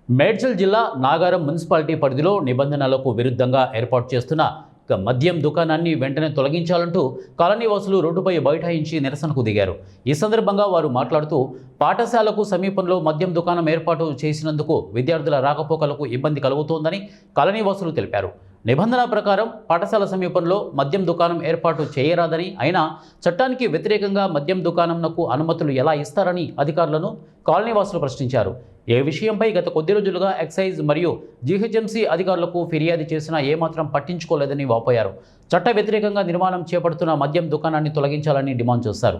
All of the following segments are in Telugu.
మేడ్చల్ జిల్లా నాగారం మున్సిపాలిటీ పరిధిలో నిబంధనలకు విరుద్ధంగా ఏర్పాటు చేస్తున్న మద్యం దుకాణాన్ని వెంటనే తొలగించాలంటూ కాలనీవాసులు రోడ్డుపై బైఠాయించి నిరసనకు దిగారు. ఈ సందర్భంగా వారు మాట్లాడుతూ పాఠశాలకు సమీపంలో మద్యం దుకాణం ఏర్పాటు చేసినందుకు విద్యార్థుల రాకపోకలకు ఇబ్బంది కలుగుతోందని కాలనీవాసులు తెలిపారు. నిబంధన ప్రకారం పాఠశాల సమీపంలో మద్యం దుకాణం ఏర్పాటు చేయరాదని, అయినా చట్టానికి వ్యతిరేకంగా మద్యం దుకాణంకు అనుమతులు ఎలా ఇస్తారని అధికారులను కాలనీవాసులు ప్రశ్నించారు. ఏ విషయంపై గత కొద్ది రోజులుగా ఎక్సైజ్ మరియు జీహెచ్ఎంసీ అధికారులకు ఫిర్యాదు చేసినా ఏమాత్రం పట్టించుకోలేదని వాపోయారు. చట్ట వ్యతిరేకంగా నిర్మాణం చేపడుతున్న మద్యం దుకాణాన్ని తొలగించాలని డిమాండ్ చేశారు.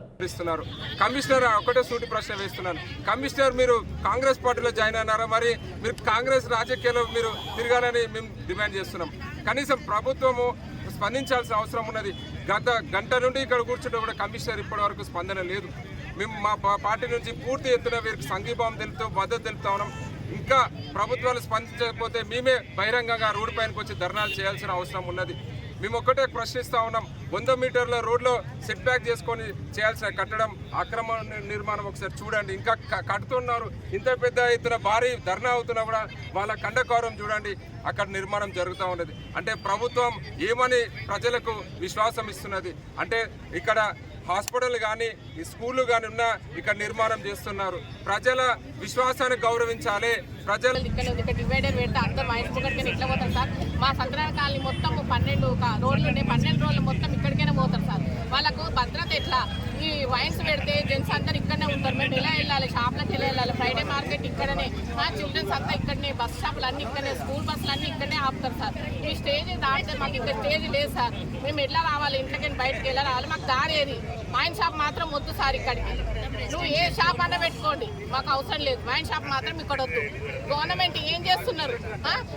కమిషనర్ ఒకటే సూటి ప్రశ్న వేస్తున్నాను. కమిషనర్, మీరు కాంగ్రెస్ పార్టీలో జాయిన్ అయినారా? మరి మీరు కాంగ్రెస్ రాజకీయాల్లో మీరు తిరగాలని మేము డిమాండ్ చేస్తున్నాం. కనీసం ప్రభుత్వము స్పందించాల్సిన అవసరం ఉన్నది. గత గంట నుండి ఇక్కడ కూర్చుంటే కూడా కమిషనర్ ఇప్పటి వరకు స్పందన లేదు. మేము మా పార్టీ నుంచి పూర్తి ఎత్తున వీరికి సంఘీభావం తెలుపుతూ మద్దతు తెలుపుతా ఉన్నాం. ఇంకా ప్రభుత్వాలు స్పందించకపోతే మేమే బహిరంగంగా రోడ్డు పైనకి వచ్చి ధర్నాలు చేయాల్సిన అవసరం ఉన్నది. మేము ఒక్కటే ప్రశ్నిస్తూ ఉన్నాం. 100 మీటర్ల రోడ్లో సెట్ బ్యాక్ చేసుకొని చేయాల్సిన కట్టడం అక్రమ నిర్మాణం ఒకసారి చూడండి. ఇంకా కడుతున్నారు. ఇంత పెద్ద ఎత్తున భారీ ధర్నా అవుతున్నా కూడా వాళ్ళ కండకారం చూడండి, అక్కడ నిర్మాణం జరుగుతూ ఉన్నది. అంటే ప్రభుత్వం ఏమని ప్రజలకు విశ్వాసం ఇస్తున్నది? అంటే ఇక్కడ హాస్పిటల్ కానీ ఈ స్కూళ్ళు కానీ ఉన్నా ఇక్కడ నిర్మాణం చేస్తున్నారు. ప్రజల విశ్వాసాన్ని గౌరవించాలి. ప్రజలు ఇక్కడ డివైడర్ పెడితే అందరూ మా ఇంటి ముంగడికి ఇట్లా పోతారు సార్. మా సంద్రాల కాలనీ మొత్తం 12 రోడ్లు ఉండే 12 రోడ్లు మొత్తం ఇక్కడికైనా పోతారు సార్. వాళ్ళకు భద్రత ఎట్లా? ఈ వైన్స్ పెడితే జెంట్స్ అందరు ఇక్కడనే ఉంటారు. మేము ఎలా వెళ్ళాలి? షాప్లకు ఎలా వెళ్ళాలి? ఫ్రైడే మార్కెట్ ఇక్కడనే, చిల్డ్రన్స్ అంతా ఇక్కడనే, బస్ స్టాప్లు అన్నీ ఇక్కడనే, స్కూల్ బస్సులు అన్నీ ఇక్కడనే ఆపుతారు సార్. ఈ స్టేజ్ దాటితే మాకు ఇక్కడ స్టేజ్ లేదు సార్. మేము ఎట్లా రావాలి? ఇంట్లోకి బయటకు ఎలా రావాలి? మాకు దారి ఏది? వైన్ షాప్ మాత్రం వద్దు సార్. ఇక్కడికి నువ్వు ఏ షాప్ అన్నా పెట్టుకోండి, మాకు అవసరం లేదు. వైన్ షాప్ మాత్రం ఇక్కడ వద్దు. గవర్నమెంట్ ఏం చేస్తున్నారు?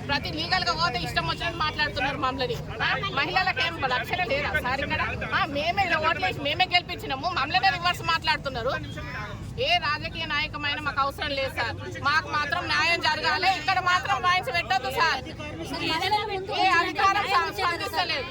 ప్రతి లీగల్గా పోతే ఇష్టం వచ్చినట్టు మాట్లాడుతున్నారు మమ్మల్ని. మహిళలకు ఏం రక్షణ లేదా సార్? ఇక్కడ మేమే ఓట్లేసి మేమే గెలిపించినాము, మమ్మల్ని రివర్స్ మాట్లాడుతున్నారు. ఏ రాజకీయ నాయకమైన మాకు అవసరం లేదు సార్. మాకు మాత్రం న్యాయం జరగాలి. ఇక్కడ మాత్రం వాయిన్స్ పెట్టద్దు సార్. ఏ అధికారం స్పందిస్తలేదు.